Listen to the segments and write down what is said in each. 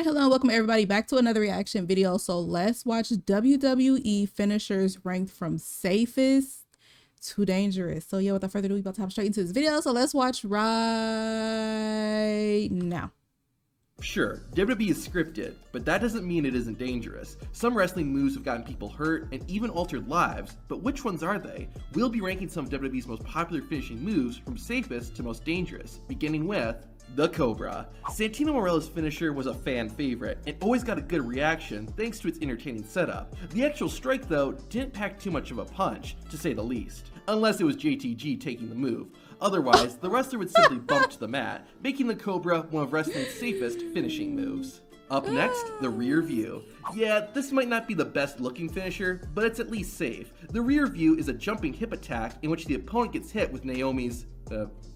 hello, and welcome everybody back to another reaction video. So let's watch WWE Finishers Ranked from safest to dangerous. So yeah, without further ado, we about to hop straight into this video. So let's watch right now. Sure, WWE is scripted, but that doesn't mean it isn't dangerous. Some wrestling moves have gotten people hurt and even altered lives, but which ones are they? We'll be ranking some of WWE's most popular finishing moves from safest to most dangerous, beginning with the Cobra. Santino Marella's finisher was a fan favorite and always got a good reaction thanks to its entertaining setup. The actual strike, though, didn't pack too much of a punch, to say the least. Unless it was JTG taking the move. Otherwise, the wrestler would simply bump to the mat, making the Cobra one of wrestling's safest finishing moves. Up next, the rear view. Yeah, this might not be the best looking finisher, but it's at least safe. The rear view is a jumping hip attack in which the opponent gets hit with Naomi's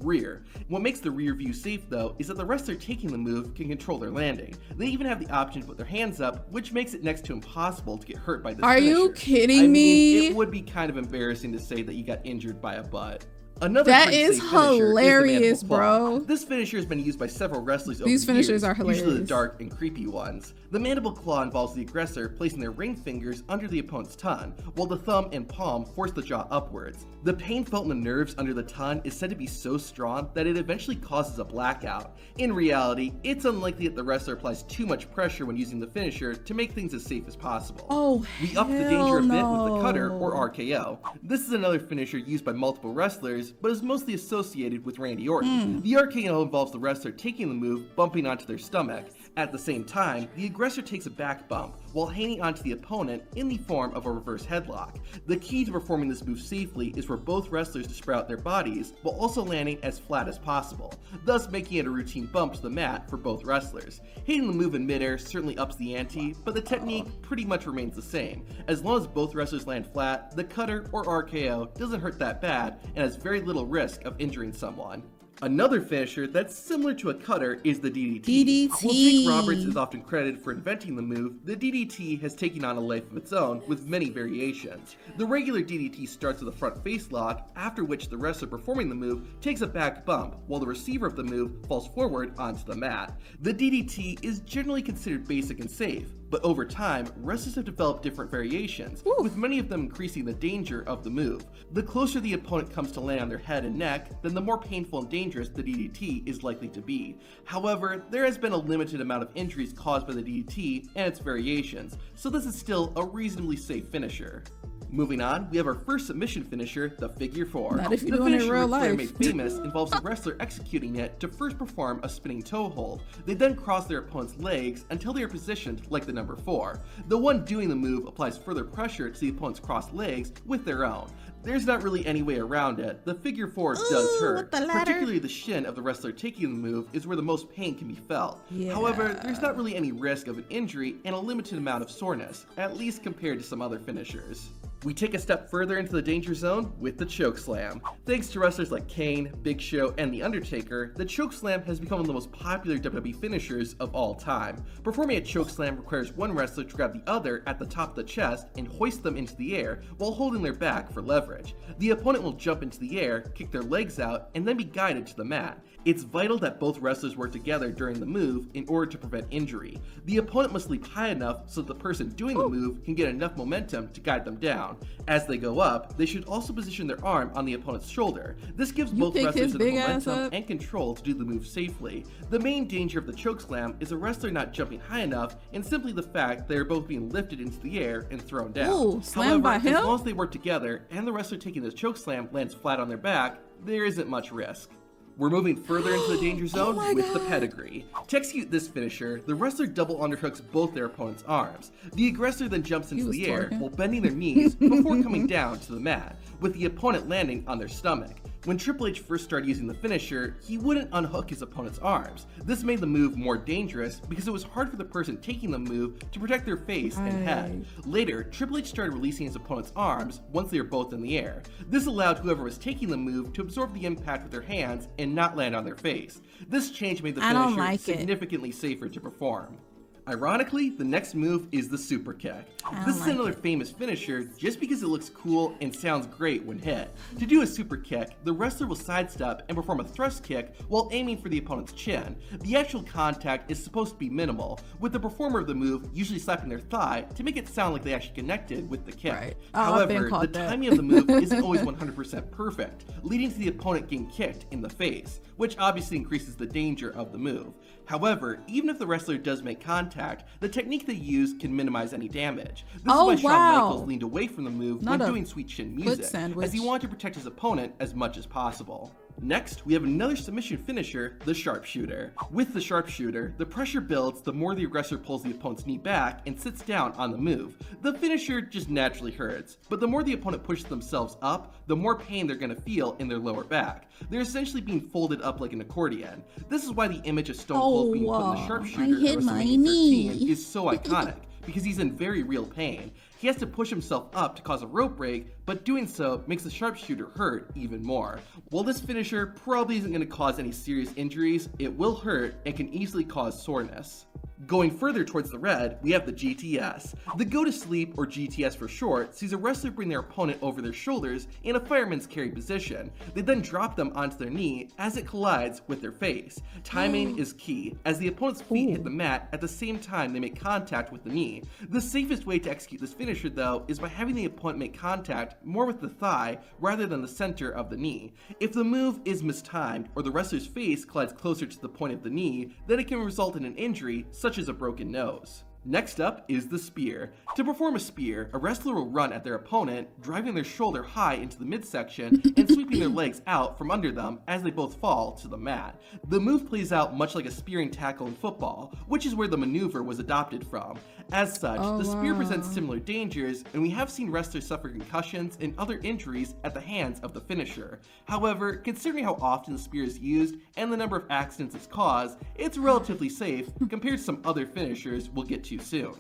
rear. What makes the rear view safe, though, is that the wrestler taking the move can control their landing. They even have the option to put their hands up, which makes it next to impossible to get hurt by this finisher. Are you kidding me? It would be kind of embarrassing to say that you got injured by a butt. Another that is hilarious, bro. This finisher has been used by several wrestlers over the years. These finishers are hilarious. Usually the dark and creepy ones. The mandible claw involves the aggressor placing their ring fingers under the opponent's tongue, while the thumb and palm force the jaw upwards. The pain felt in the nerves under the tongue is said to be so strong that it eventually causes a blackout. In reality, it's unlikely that the wrestler applies too much pressure when using the finisher to make things as safe as possible. Oh, we up the danger a bit with the cutter or RKO. This is another finisher used by multiple wrestlers, but is mostly associated with Randy Orton. The RKO involves the wrestler taking the move, bumping onto their stomach. At the same time, the aggressor takes a back bump while hanging onto the opponent in the form of a reverse headlock. The key to performing this move safely is for both wrestlers to spread out their bodies while also landing as flat as possible, thus making it a routine bump to the mat for both wrestlers. Hitting the move in midair certainly ups the ante, but the technique pretty much remains the same. As long as both wrestlers land flat, the cutter or RKO doesn't hurt that bad and has very little risk of injuring someone. Another finisher that's similar to a cutter is the DDT. While Jake Roberts is often credited for inventing the move, the DDT has taken on a life of its own with many variations. The regular DDT starts with a front face lock, after which the wrestler performing the move takes a back bump, while the receiver of the move falls forward onto the mat. The DDT is generally considered basic and safe, but over time, wrestlers have developed different variations, with many of them increasing the danger of the move. The closer the opponent comes to land on their head and neck, then the more painful and dangerous the DDT is likely to be. However, there has been a limited amount of injuries caused by the DDT and its variations, so this is still a reasonably safe finisher. Moving on, we have our first submission finisher, the figure four. Not if you're doing it in real life. Made famous involves the wrestler executing it to first perform a spinning toe hold. They then cross their opponent's legs until they are positioned like the number 4. The one doing the move applies further pressure to the opponent's crossed legs with their own. There's not really any way around it. The figure 4 does hurt. Particularly the shin of the wrestler taking the move is where the most pain can be felt. However, there's not really any risk of an injury and a limited amount of soreness, at least compared to some other finishers. We take a step further into the danger zone with the chokeslam. Thanks to wrestlers like Kane, Big Show, and The Undertaker, the chokeslam has become one of the most popular WWE finishers of all time. Performing a chokeslam requires one wrestler to grab the other at the top of the chest and hoist them into the air while holding their back for leverage. The opponent will jump into the air, kick their legs out, and then be guided to the mat. It's vital that both wrestlers work together during the move in order to prevent injury. The opponent must leap high enough so that the person doing the move can get enough momentum to guide them down. As they go up, they should also position their arm on the opponent's shoulder. This gives both wrestlers the momentum and control to do the move safely. The main danger of the chokeslam is a wrestler not jumping high enough and simply the fact they are both being lifted into the air and thrown down. However, as long as they work together and the wrestler taking the chokeslam lands flat on their back, there isn't much risk. We're moving further into the danger zone with the pedigree. To execute this finisher, the wrestler double underhooks both their opponent's arms. The aggressor then jumps into the air while bending their knees before coming down to the mat, with the opponent landing on their stomach. When Triple H first started using the finisher, he wouldn't unhook his opponent's arms. This made the move more dangerous because it was hard for the person taking the move to protect their face and head. Later, Triple H started releasing his opponent's arms once they were both in the air. This allowed whoever was taking the move to absorb the impact with their hands and not land on their face. This change made the finisher significantly safer to perform. Ironically, the next move is the super kick. This is another famous finisher just because it looks cool and sounds great when hit. To do a super kick, the wrestler will sidestep and perform a thrust kick while aiming for the opponent's chin. The actual contact is supposed to be minimal, with the performer of the move usually slapping their thigh to make it sound like they actually connected with the kick. Right. However, the timing of the move isn't always 100% perfect, leading to the opponent getting kicked in the face, which obviously increases the danger of the move. However, even if the wrestler does make contact, the technique they use can minimize any damage. This is why Shawn Michaels leaned away from the move when doing Sweet Chin music, as he wanted to protect his opponent as much as possible. Next, we have another submission finisher, the Sharpshooter. With the Sharpshooter, the pressure builds the more the aggressor pulls the opponent's knee back and sits down on the move. The finisher just naturally hurts, but the more the opponent pushes themselves up, the more pain they're going to feel in their lower back. They're essentially being folded up like an accordion. This is why the image of Stone Cold being put in the Sharpshooter at WrestleMania 13 is so iconic, because he's in very real pain. He has to push himself up to cause a rope break, but doing so makes the Sharpshooter hurt even more. While this finisher probably isn't going to cause any serious injuries, it will hurt and can easily cause soreness. Going further towards the red, we have the GTS. The go to sleep, or GTS for short, sees a wrestler bring their opponent over their shoulders in a fireman's carry position. They then drop them onto their knee as it collides with their face. Timing is key, as the opponent's feet hit the mat at the same time they make contact with the knee. The safest way to execute this finisher, though, is by having the opponent make contact more with the thigh rather than the center of the knee. If the move is mistimed, or the wrestler's face collides closer to the point of the knee, then it can result in an injury, such as a broken nose. Next up is the spear. To perform a spear, a wrestler will run at their opponent, driving their shoulder high into the midsection and sweeping their legs out from under them as they both fall to the mat. The move plays out much like a spearing tackle in football, which is where the maneuver was adopted from. As such, the spear presents similar dangers, and we have seen wrestlers suffer concussions and other injuries at the hands of the finisher. However, considering how often the spear is used and the number of accidents it's caused, it's relatively safe compared to some other finishers we'll get to soon.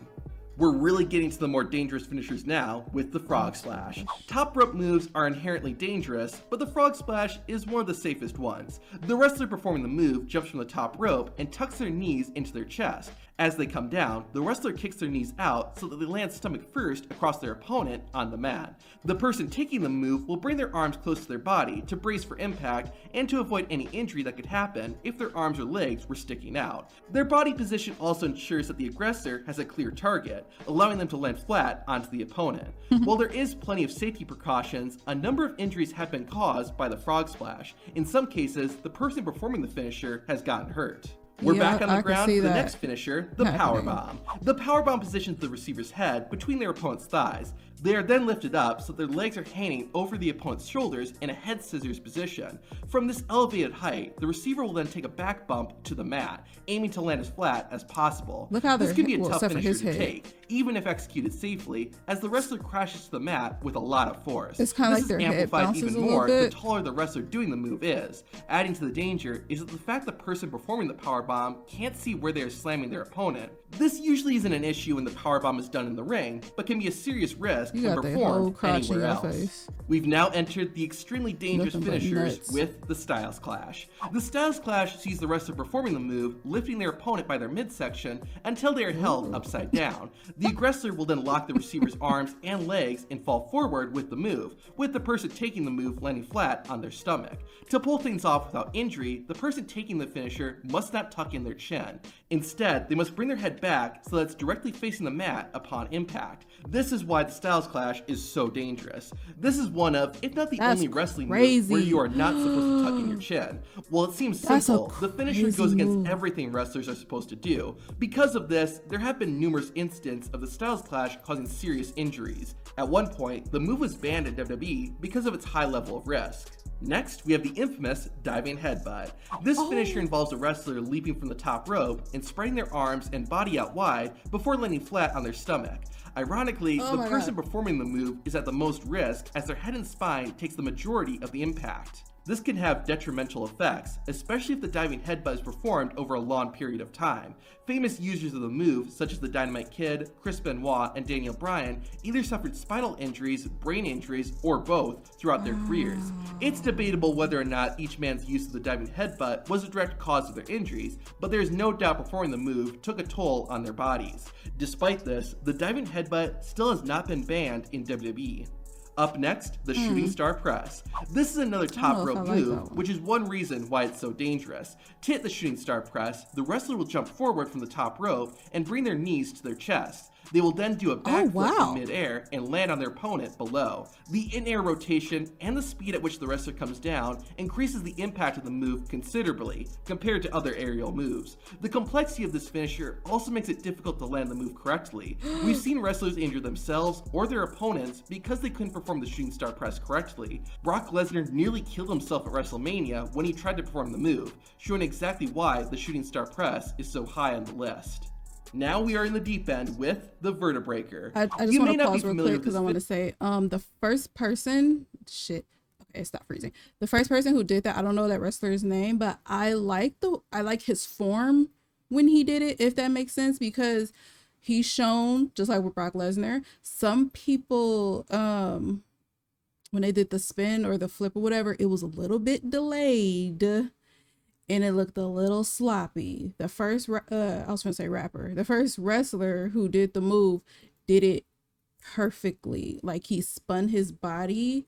We're really getting to the more dangerous finishers now with the frog splash. Top rope moves are inherently dangerous, but the frog splash is one of the safest ones. The wrestler performing the move jumps from the top rope and tucks their knees into their chest. As they come down, the wrestler kicks their knees out so that they land stomach first across their opponent on the mat. The person taking the move will bring their arms close to their body to brace for impact and to avoid any injury that could happen if their arms or legs were sticking out. Their body position also ensures that the aggressor has a clear target, allowing them to land flat onto the opponent. While there is plenty of safety precautions, a number of injuries have been caused by the frog splash. In some cases, the person performing the finisher has gotten hurt. We're back on the ground for the next finisher, the powerbomb. The powerbomb positions the receiver's head between their opponent's thighs. They are then lifted up so their legs are hanging over the opponent's shoulders in a head scissors position. From this elevated height, the receiver will then take a back bump to the mat, aiming to land as flat as possible. Look how this can be a tough finisher to take, even if executed safely, as the wrestler crashes to the mat with a lot of force. It's kind of like their head bounces even more the taller the wrestler doing the move is. Adding to the danger is that the fact the person performing the powerbomb can't see where they are slamming their opponent. This usually isn't an issue when the powerbomb is done in the ring, but can be a serious risk when performed anywhere else. We've now entered the extremely dangerous finishers with the Styles Clash. The Styles Clash sees the wrestler performing the move, lifting their opponent by their midsection until they are held upside down. The aggressor will then lock the receiver's arms and legs and fall forward with the move, with the person taking the move landing flat on their stomach. To pull things off without injury, the person taking the finisher must not tuck in their chin. Instead, they must bring their head back so that it's directly facing the mat upon impact. This is why the Styles Clash is so dangerous. This is one of, if not the only wrestling move where you are not supposed to tuck in your chin. While it seems simple, the finisher goes against everything wrestlers are supposed to do. Because of this, there have been numerous instances of the Styles Clash causing serious injuries. At one point, the move was banned at WWE because of its high level of risk. Next, we have the infamous diving headbutt. This finisher involves a wrestler leaping from the top rope and spreading their arms and body out wide before landing flat on their stomach. Ironically, the person performing the move is at the most risk as their head and spine takes the majority of the impact. This can have detrimental effects, especially if the diving headbutt is performed over a long period of time. Famous users of the move, such as the Dynamite Kid, Chris Benoit, and Daniel Bryan, either suffered spinal injuries, brain injuries, or both throughout their careers. It's debatable whether or not each man's use of the diving headbutt was a direct cause of their injuries, but there is no doubt performing the move took a toll on their bodies. Despite this, the diving headbutt still has not been banned in WWE. Up next, the shooting star press. This is another top rope move, which is one reason why it's so dangerous. To hit the shooting star press, the wrestler will jump forward from the top rope and bring their knees to their chest. They will then do a backflip in midair and land on their opponent below. The in-air rotation and the speed at which the wrestler comes down increases the impact of the move considerably compared to other aerial moves. The complexity of this finisher also makes it difficult to land the move correctly. We've seen wrestlers injure themselves or their opponents because they couldn't perform the shooting star press correctly. Brock Lesnar nearly killed himself at WrestleMania when he tried to perform the move, showing exactly why the shooting star press is so high on the list. Now we are in the deep end with the vertebraker. I just want to pause real quick because I want to say, the first person, stop freezing. The first person who did that, I don't know that wrestler's name, but I like his form when he did it, if that makes sense, because he's shown, just like with Brock Lesnar, some people, when they did the spin or the flip or whatever, it was a little bit delayed. And it looked a little sloppy. The first, the first wrestler who did the move did it perfectly. Like he spun his body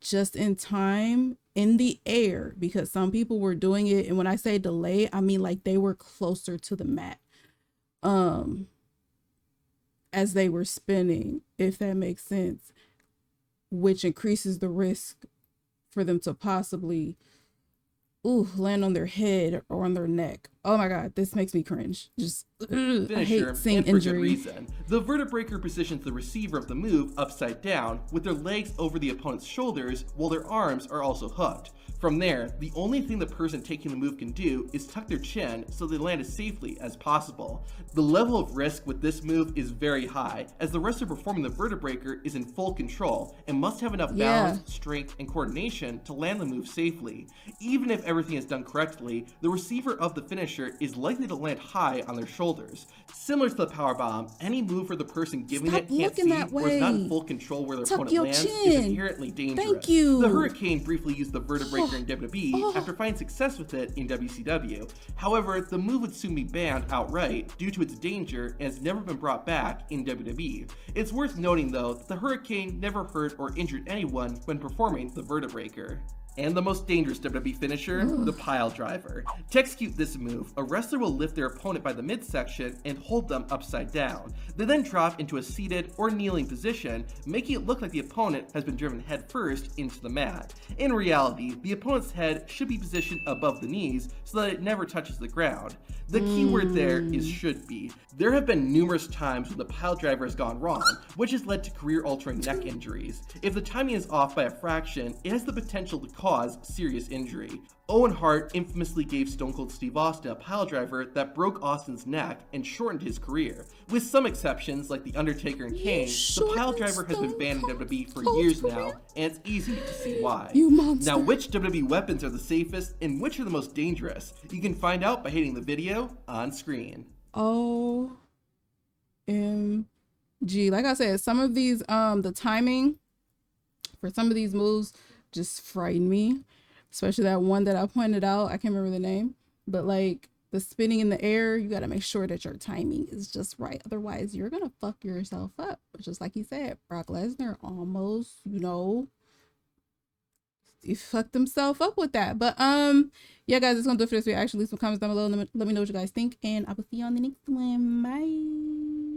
just in time in the air, because some people were doing it. And when I say delay, I mean like they were closer to the mat as they were spinning, if that makes sense, which increases the risk for them to possibly land on their head or on their neck. Oh my god, this makes me cringe. Just I hate seeing injury. Reason. The vertebraker positions the receiver of the move upside down with their legs over the opponent's shoulders while their arms are also hooked. From there, the only thing the person taking the move can do is tuck their chin so they land as safely as possible. The level of risk with this move is very high, as the wrestler performing the vertebraker is in full control and must have enough balance, strength, and coordination to land the move safely. Even if everything is done correctly, the receiver of the finisher is likely to land high on their shoulders. Similar to the powerbomb, any move where the person giving it can't see or is not in full control where their opponent lands is inherently dangerous. Thank you. The Hurricane briefly used the vertebraker in WWE after finding success with it in WCW. However, the move would soon be banned outright due to its danger and has never been brought back in WWE. It's worth noting though that the Hurricane never hurt or injured anyone when performing the vertebraker. And the most dangerous WWE finisher, the pile driver. To execute this move, a wrestler will lift their opponent by the midsection and hold them upside down. They then drop into a seated or kneeling position, making it look like the opponent has been driven head first into the mat. In reality, the opponent's head should be positioned above the knees so that it never touches the ground. The key word there is should be. There have been numerous times when the pile driver has gone wrong, which has led to career-altering neck injuries. If the timing is off by a fraction, it has the potential to cause serious injury. Owen Hart infamously gave Stone Cold Steve Austin a pile driver that broke Austin's neck and shortened his career. With some exceptions, like The Undertaker and Kane, the pile driver has been banned in WWE for years now, and it's easy to see why. Now, which WWE weapons are the safest and which are the most dangerous? You can find out by hitting the video on screen. OMG. Like I said, some of these, the timing for some of these moves just frightened me. Especially that one that I pointed out. I can't remember the name. But like the spinning in the air, you got to make sure that your timing is just right. Otherwise, you're going to fuck yourself up. Just like he said, Brock Lesnar almost, he fucked himself up with that. But yeah, guys, it's going to do it for this video. Actually, leave some comments down below. Let me know what you guys think. And I will see you on the next one. Bye.